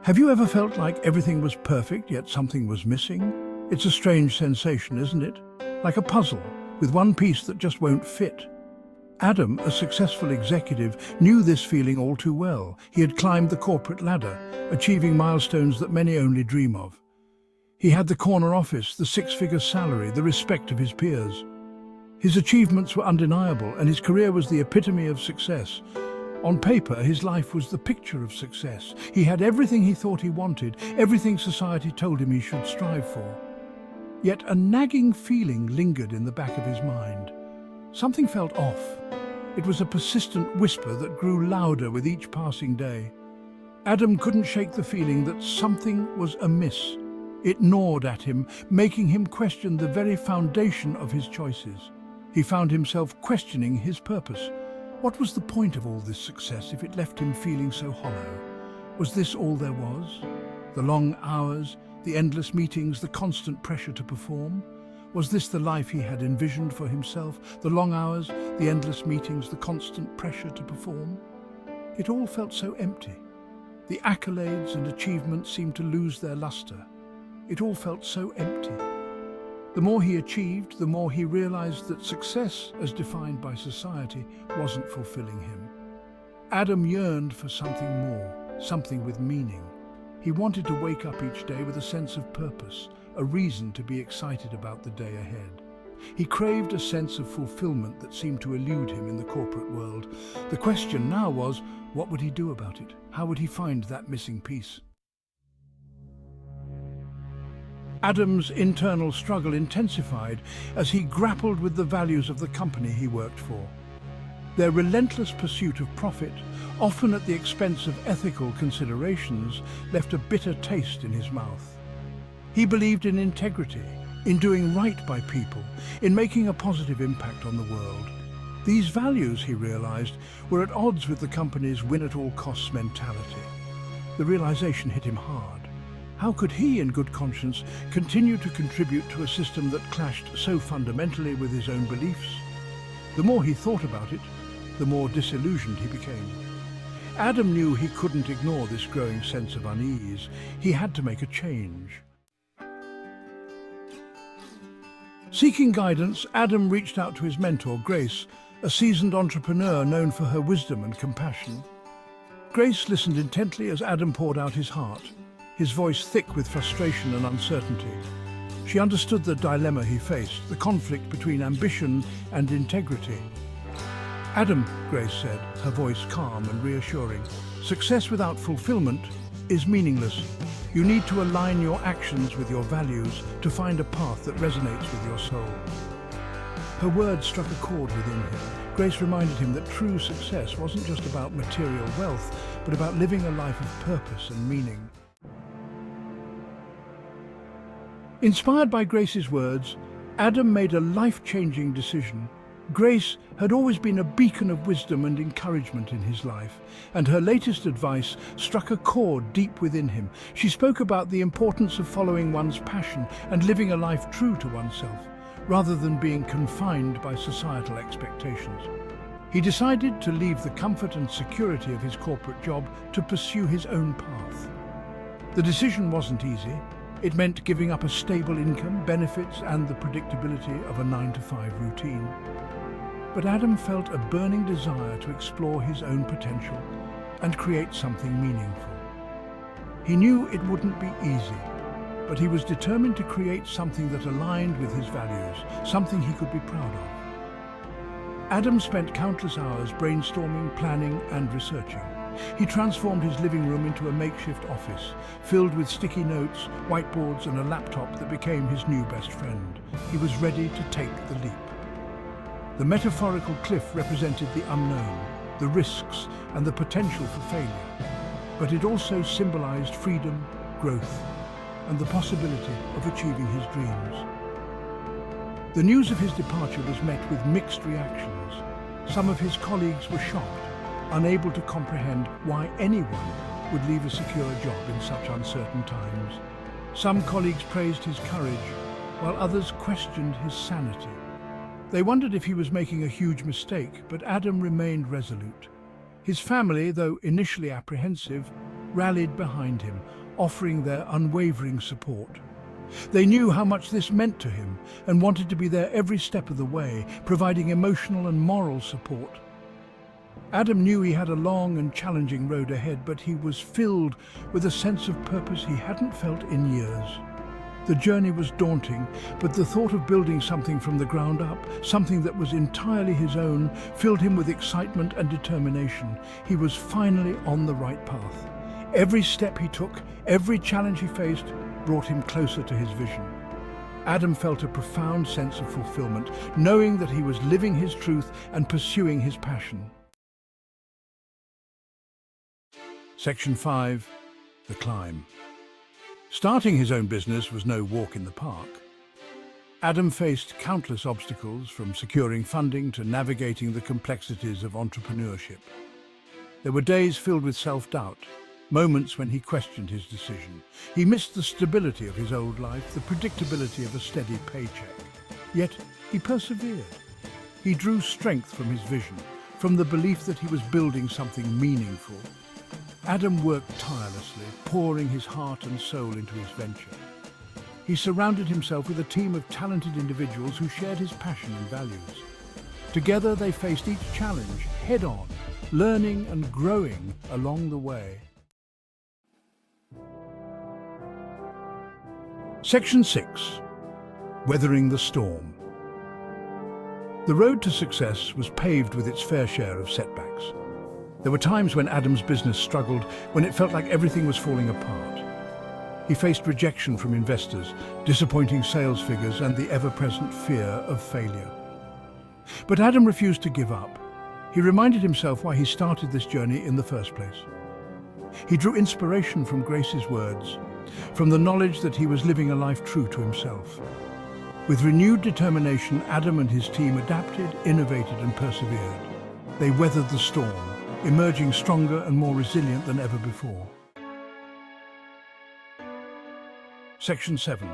Have you ever felt like everything was perfect, yet something was missing? It's a strange sensation, isn't it? Like a puzzle, with one piece that just won't fit. Adam, a successful executive, knew this feeling all too well. He had climbed the corporate ladder, achieving milestones that many only dream of. He had the corner office, the six-figure salary, the respect of his peers. His achievements were undeniable, and his career was the epitome of success. On paper, his life was the picture of success. He had everything he thought he wanted, everything society told him he should strive for. Yet a nagging feeling lingered in the back of his mind. Something felt off. It was a persistent whisper that grew louder with each passing day. Adam couldn't shake the feeling that something was amiss. It gnawed at him, making him question the very foundation of his choices. He found himself questioning his purpose. What was the point of all this success if it left him feeling so hollow? Was this all there was? The long hours, the endless meetings, the constant pressure to perform? Was this the life he had envisioned for himself? The long hours, the endless meetings, the constant pressure to perform? It all felt so empty. The accolades and achievements seemed to lose their luster. It all felt so empty. The more he achieved, the more he realized that success, as defined by society, wasn't fulfilling him. Adam yearned for something more, something with meaning. He wanted to wake up each day with a sense of purpose, a reason to be excited about the day ahead. He craved a sense of fulfillment that seemed to elude him in the corporate world. The question now was, what would he do about it? How would he find that missing piece? Adam's internal struggle intensified as he grappled with the values of the company he worked for. Their relentless pursuit of profit, often at the expense of ethical considerations, left a bitter taste in his mouth. He believed in integrity, in doing right by people, in making a positive impact on the world. These values, he realized, were at odds with the company's win-at-all-costs mentality. The realization hit him hard. How could he, in good conscience, continue to contribute to a system that clashed so fundamentally with his own beliefs? The more he thought about it, the more disillusioned he became. Adam knew he couldn't ignore this growing sense of unease. He had to make a change. Seeking guidance, Adam reached out to his mentor, Grace, a seasoned entrepreneur known for her wisdom and compassion. Grace listened intently as Adam poured out his heart, his voice thick with frustration and uncertainty. She understood the dilemma he faced, the conflict between ambition and integrity. Adam, Grace said, her voice calm and reassuring, success without fulfillment is meaningless. You need to align your actions with your values to find a path that resonates with your soul. Her words struck a chord within him. Grace reminded him that true success wasn't just about material wealth, but about living a life of purpose and meaning. Inspired by Grace's words, Adam made a life-changing decision. Grace had always been a beacon of wisdom and encouragement in his life, and her latest advice struck a chord deep within him. She spoke about the importance of following one's passion and living a life true to oneself, rather than being confined by societal expectations. He decided to leave the comfort and security of his corporate job to pursue his own path. The decision wasn't easy. It meant giving up a stable income, benefits, and the predictability of a 9-to-5 routine. But Adam felt a burning desire to explore his own potential and create something meaningful. He knew it wouldn't be easy, but he was determined to create something that aligned with his values, something he could be proud of. Adam spent countless hours brainstorming, planning, and researching. He transformed his living room into a makeshift office, filled with sticky notes, whiteboards, and a laptop that became his new best friend. He was ready to take the leap. The metaphorical cliff represented the unknown, the risks, and the potential for failure. But it also symbolized freedom, growth, and the possibility of achieving his dreams. The news of his departure was met with mixed reactions. Some of his colleagues were shocked, unable to comprehend why anyone would leave a secure job in such uncertain times. Some colleagues praised his courage, while others questioned his sanity. They wondered if he was making a huge mistake, but Adam remained resolute. His family, though initially apprehensive, rallied behind him, offering their unwavering support. They knew how much this meant to him and wanted to be there every step of the way, providing emotional and moral support. Adam knew he had a long and challenging road ahead, but he was filled with a sense of purpose he hadn't felt in years. The journey was daunting, but the thought of building something from the ground up, something that was entirely his own, filled him with excitement and determination. He was finally on the right path. Every step he took, every challenge he faced, brought him closer to his vision. Adam felt a profound sense of fulfillment, knowing that he was living his truth and pursuing his passion. Section 5. The Climb. Starting his own business was no walk in the park. Adam faced countless obstacles, from securing funding to navigating the complexities of entrepreneurship. There were days filled with self-doubt, moments when he questioned his decision. He missed the stability of his old life, the predictability of a steady paycheck. Yet he persevered. He drew strength from his vision, from the belief that he was building something meaningful. Adam worked tirelessly, pouring his heart and soul into his venture. He surrounded himself with a team of talented individuals who shared his passion and values. Together they faced each challenge head-on, learning and growing along the way. Section 6. Weathering the Storm. The road to success was paved with its fair share of setbacks. There were times when Adam's business struggled, when it felt like everything was falling apart. He faced rejection from investors, disappointing sales figures, and the ever-present fear of failure. But Adam refused to give up. He reminded himself why he started this journey in the first place. He drew inspiration from Grace's words, from the knowledge that he was living a life true to himself. With renewed determination, Adam and his team adapted, innovated, and persevered. They weathered the storm, emerging stronger and more resilient than ever before. Section 7.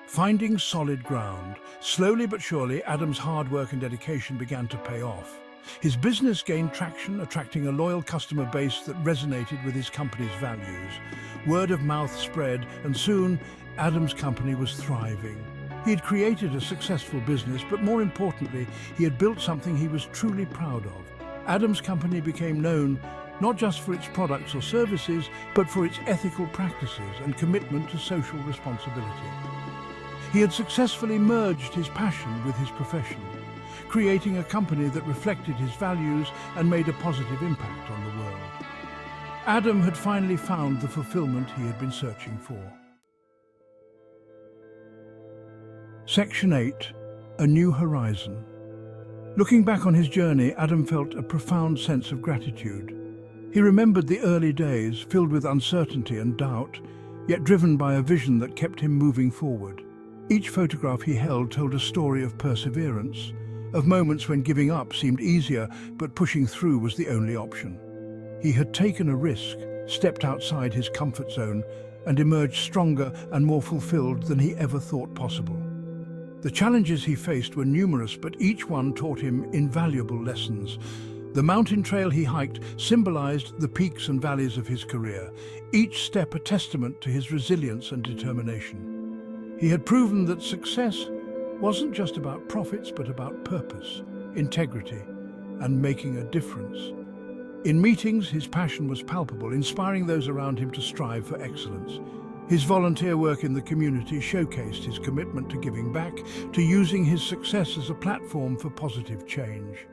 Finding solid ground. Slowly but surely, Adam's hard work and dedication began to pay off. His business gained traction, attracting a loyal customer base that resonated with his company's values. Word of mouth spread, and soon, Adam's company was thriving. He had created a successful business, but more importantly, he had built something he was truly proud of. Adam's company became known not just for its products or services, but for its ethical practices and commitment to social responsibility. He had successfully merged his passion with his profession, creating a company that reflected his values and made a positive impact on the world. Adam had finally found the fulfillment he had been searching for. Section 8. A New Horizon. Looking back on his journey, Adam felt a profound sense of gratitude. He remembered the early days, filled with uncertainty and doubt, yet driven by a vision that kept him moving forward. Each photograph he held told a story of perseverance, of moments when giving up seemed easier, but pushing through was the only option. He had taken a risk, stepped outside his comfort zone, and emerged stronger and more fulfilled than he ever thought possible. The challenges he faced were numerous, but each one taught him invaluable lessons. The mountain trail he hiked symbolized the peaks and valleys of his career, each step a testament to his resilience and determination. He had proven that success wasn't just about profits, but about purpose, integrity, and making a difference. In meetings, his passion was palpable, inspiring those around him to strive for excellence. His volunteer work in the community showcased his commitment to giving back, to using his success as a platform for positive change.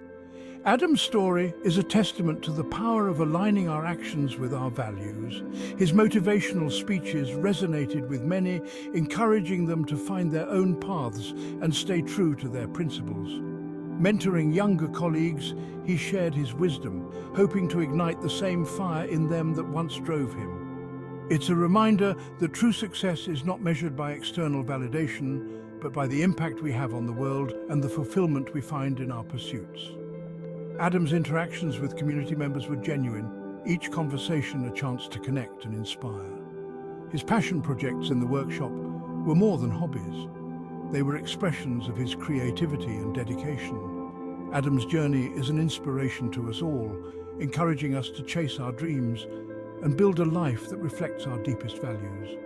Adam's story is a testament to the power of aligning our actions with our values. His motivational speeches resonated with many, encouraging them to find their own paths and stay true to their principles. Mentoring younger colleagues, he shared his wisdom, hoping to ignite the same fire in them that once drove him. It's a reminder that true success is not measured by external validation, but by the impact we have on the world and the fulfillment we find in our pursuits. Adam's interactions with community members were genuine, each conversation a chance to connect and inspire. His passion projects in the workshop were more than hobbies. They were expressions of his creativity and dedication. Adam's journey is an inspiration to us all, encouraging us to chase our dreams and build a life that reflects our deepest values.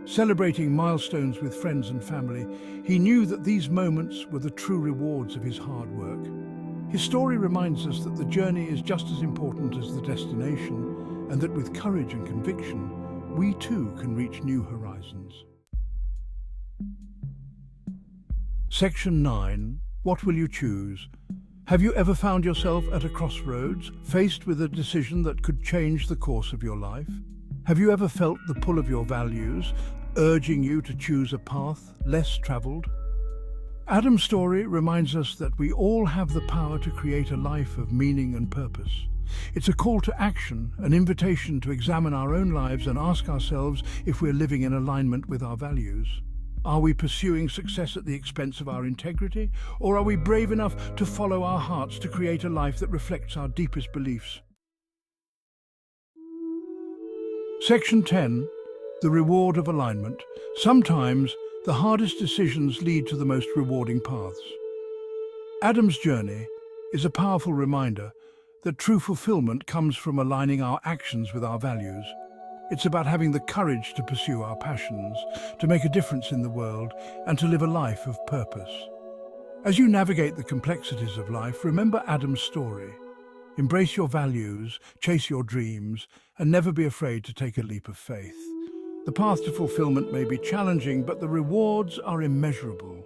Celebrating milestones with friends and family, he knew that these moments were the true rewards of his hard work. His story reminds us that the journey is just as important as the destination, and that with courage and conviction, we too can reach new horizons. Section 9. What will you choose? Have you ever found yourself at a crossroads, faced with a decision that could change the course of your life? Have you ever felt the pull of your values, urging you to choose a path less traveled? Adam's story reminds us that we all have the power to create a life of meaning and purpose. It's a call to action, an invitation to examine our own lives and ask ourselves if we're living in alignment with our values. Are we pursuing success at the expense of our integrity, or are we brave enough to follow our hearts to create a life that reflects our deepest beliefs? Section 10. The reward of alignment. Sometimes, the hardest decisions lead to the most rewarding paths. Adam's journey is a powerful reminder that true fulfillment comes from aligning our actions with our values. It's about having the courage to pursue our passions, to make a difference in the world, and to live a life of purpose. As you navigate the complexities of life, remember Adam's story. Embrace your values, chase your dreams, and never be afraid to take a leap of faith. The path to fulfillment may be challenging, but the rewards are immeasurable.